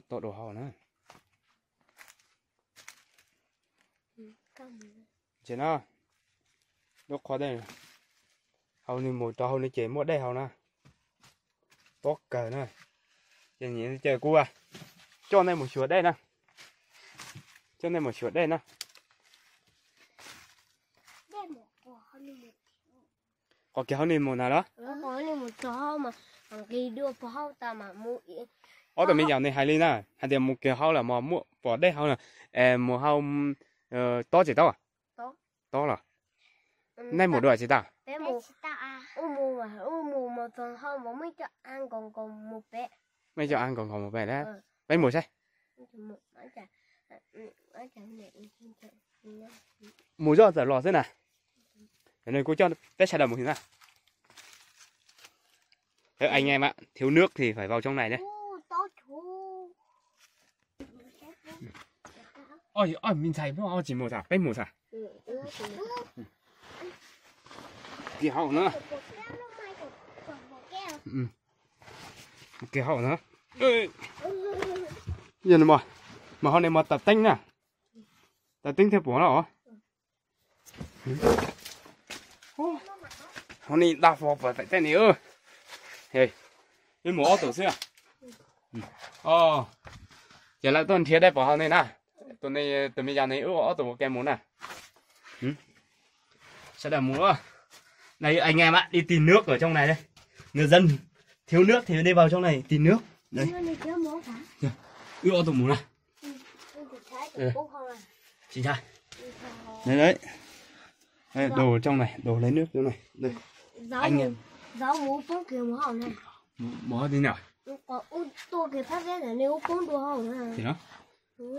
Tôi đồ hào nữa. Chị nó đốt khó đây. Hầu này một trò hầu này chế một đây hầu nè. Tốt cờ nè. Chị nhìn chờ cua à. Cho này một chuột đây nè. Cho này một chuột đây nè. Có cái hầu này một nào đó. Có này một trò mà cái đưa pháo hầu ta mà mua. Ở tụi mình dạo này hay lên nè. Hay là một cái hầu là mà mua bỏ đây hầu là một hầu to chỉ to à? To là. Nay một đôi chỉ ta. Bé mù mà phần hầu mà mấy cho ăn còn một bé. Mấy cho ăn còn một bé đấy. Mấy mùa say. Mùa gió giờ lò thế này. Cái này cô cho bé xài đầm một thứ nào. Thế anh em ạ, thiếu nước thì phải vào trong này đấy. Ôi, mình xài bao chỉ một thả, bé một thả. Cái hậu nữa. Cái hậu nữa. Giờ này mà hôm nay mà tập tinh nè. Tập tinh theo bố nó hả? Hôm nay đa phò phải tại tên nữa. Hey, cái mỏ tổ xưa. Giờ lại tuần thiết đây bỏ hôm nay nè. Tuần này tụi mình giờ này ở tổ cái món nè. Sẽ là múa. Đây anh em ạ, đi tìm nước ở trong này đây. Người dân thiếu nước thì đi vào trong này tìm nước. Đây. Ở tổ món này. Chị trai. Đấy. Đây, đồ trong này, đồ lấy nước chỗ này. Đây. Anh em. Giáo mũ phong kia mũ hỏng này. Mũ thế nào? Có tôi cái phát cái này nếu phong đồ hỏng này. Thì nó.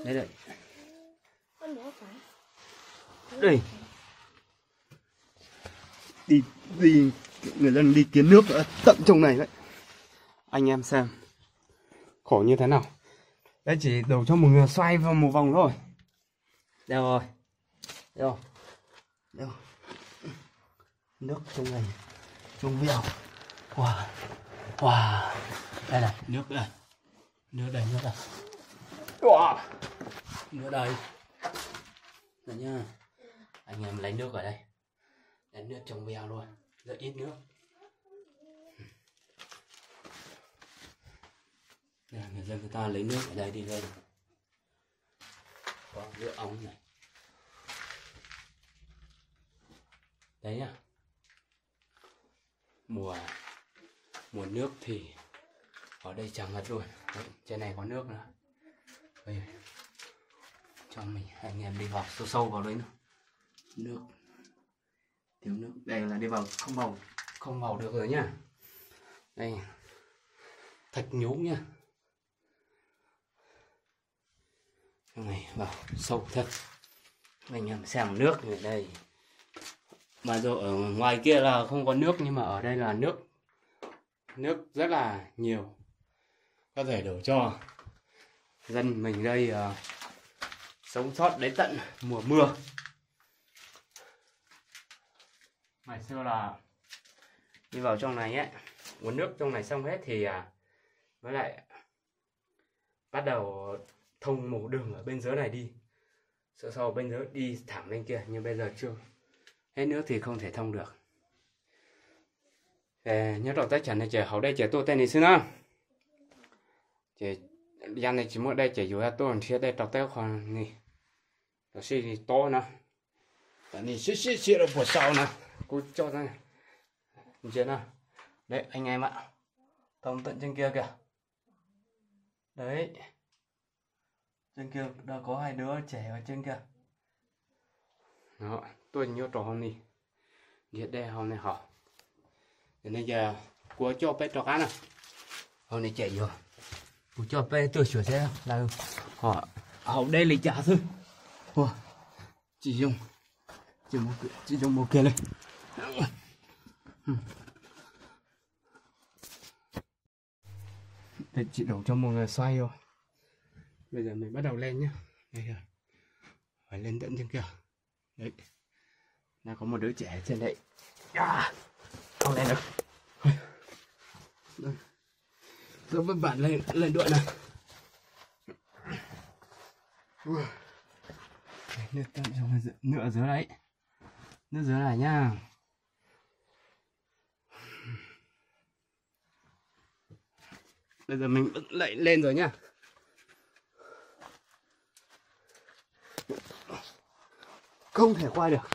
Đây đây. Con mũ phải. Đây. Đi người dân đi kiếm nước ở tận trong này đấy. Anh em xem. Khổ như thế nào. Đấy chỉ đổ cho một người xoay vào một vòng thôi. Đâu rồi. Đâu. Đâu. Nước trong này. Trong vèo. Wow. Wow. Đây này, nước đây. Nước đây, nước đây. Wow. Nước đây. Đây nhá. Anh em lấy nước ở đây. Lấy nước trong vèo luôn. Rất ít nước. Đây, người dân người ta lấy nước ở đây đi lên. Có nước ống này. Đấy nhá. Mùa nước thì ở đây chẳng ngật luôn. Đấy, trên này có nước nữa. Đây, cho mình anh em đi vào sâu vào đấy nữa. Nước thiếu nước. Đây là đi vào không vào được rồi nhá. Đây thạch nhúng nhá. Trong này vào sâu thật. Anh em xem nước ở đây. Mà rồi ở ngoài kia là không có nước, nhưng mà ở đây là nước rất là nhiều, có thể đổ cho dân mình đây sống sót đến tận mùa mưa. Ngày xưa là đi vào trong này ấy, uống nước trong này xong hết thì với lại bắt đầu thông một đường ở bên dưới này đi, sau bên dưới đi thẳng lên kia, nhưng bây giờ chưa hết nước thì không thể thông được. Nhớ đầu tay chẳng này trẻ hậu đây trẻ tôi tên này xưa nào trẻ gian này chỉ mỗi đây trẻ dù là tôi thì đây đọc tay còn này nó xí thì to nè, tại này xí được buổi sau nè, cô cho ra này chưa nào. Đấy anh em ạ, thông tận trên kia kìa. Đấy trên kia đã có hai đứa trẻ ở trên kia. Đó, tôi nhớ trò hôm nay nhiệt đây hôm nay họ nên giờ của cho bé trò cá nè, hôm nay chạy vô của cho bé tôi sửa xe là họ đây lấy trả thôi. Wow. Chỉ dùng một kia lên. Để chị đổ cho một người xoay vô. Bây giờ mình bắt đầu lên nhá. Đây kìa. Phải lên tận trên kia. Đấy. Đã có một đứa trẻ trên đây. Không lên được. Đây. Giúp các bạn lên đội này. Nước tận trong nửa dưới đấy, nước dưới này nhá. Bây giờ mình lại lên rồi nhá. Không thể qua được.